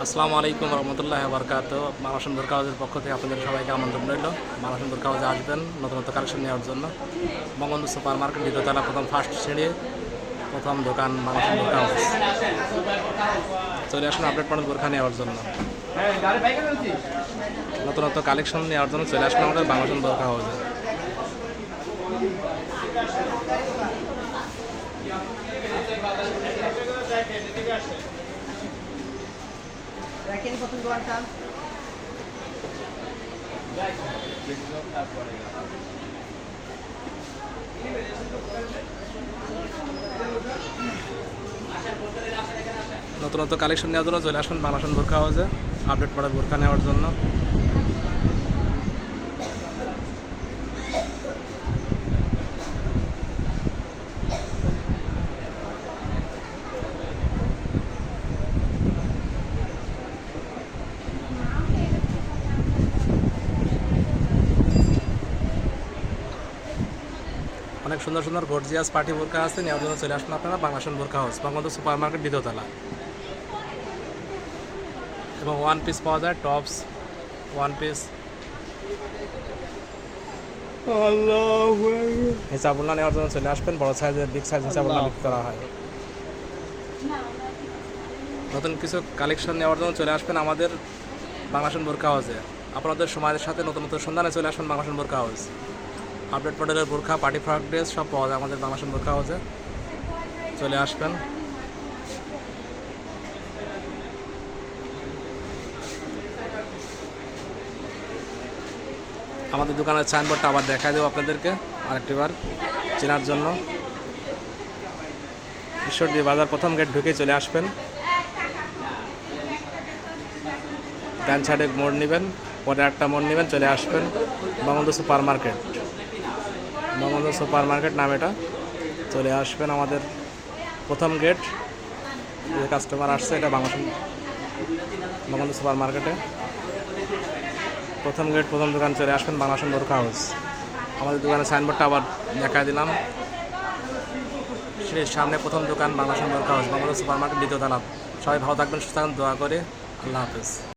আসসালামু আলাইকুম রহমতুল্লাহ বরকাত। মামা সুন্দর কাগজের পক্ষ থেকে আপনাদের সবাইকে আমন্ত্রণ রইল। মামা সুন্দর কাগজে আসবেন নতুন নতুন কালেকশন নেওয়ার জন্য। বঙ্গবন্ধু সুপার মার্কেট দ্বিতীয়তলা প্রথম ফার্স্ট সিঁড়ি প্রথম দোকান মামা সুন্দর কাগজ। চলে আসুন আপডেট পয়েন্ট বোরখা নেওয়ার জন্য, নতুন নতুন কালেকশন নেওয়ার জন্য চলে আসুন আমাদের মামা সুন্দর বোরখা হাউসে। দেখেন প্রথম দোকানটা নতুন নতুন কালেকশন নেওয়ার জন্য চলে আসুন বাংলাদেশ বোরখা হাউসে আপডেট পড়ার বোরখা নেওয়ার জন্য। অনেক সুন্দর সুন্দর গর্জিয়াস পার্টি বোরখা আছে, নেওয়ার জন্য চলে আসুন আপনারা বাংলাদেশ বোরখা হাউস, বঙ্গবন্ধু সুপার মার্কেট দ্বিতীয়তলা। এবং ওয়ান পিস পাওয়া যায়, টপস ওয়ান পিস, হিসাবুল্লাহ নেওয়ার জন্য চলে আসবেন। বড় সাইজের বিগ সাইজ হিসাবুল্লাহ বিক্রি করা হয়। নতুন কিছু কালেকশন নেওয়ার জন্য চলে আসবেন আমাদের বাংলাদেশ বোরখা হাউসে। আপনাদের সময়ের সাথে নতুন নতুন সন্ধানে চলে আসবেন বাংলাদেশ বোরখা হাউস। আপডেট মডেলের বোরখা, পার্টি ফ্রক ড্রেস সব পাওয়া যায় আমাদের বাংলাদেশ বোরখা হাউসে। চলে আসবেন। আমাদের দোকানের সাইনবোর্ডটা আবার দেখাই দেবো আপনাদেরকে আরেকটিবার চেনার জন্য। ঈশ্বরদী বাজার প্রথম গেট ঢুকে চলে আসবেন, ডান সাইডে মোড় নেবেন, পরে একটা মোড় নেবেন, চলে আসবেন Bangabandhu super market. Bangabandhu super market নাম এটা। চলে আসবেন আমাদের প্রথম গেট, যে কাস্টমার আসছে এটা বঙ্গবন্ধু সুপার মার্কেটে প্রথম গেট, প্রথম দোকান। চলে আসবেন বাংলাদেশ বোরখা হাউস। আমাদের দোকানের সাইনবোর্ডটা আবার দেখা দিলাম, সেই সামনে প্রথম দোকান বাংলাদেশ বোরখা হাউস, বঙ্গবন্ধু সুপার মার্কেট দ্বিতীয়তলা। সবাই ভালো থাকবেন, সুস্থ থাকবেন, দোয়া করে। আল্লাহ হাফেজ।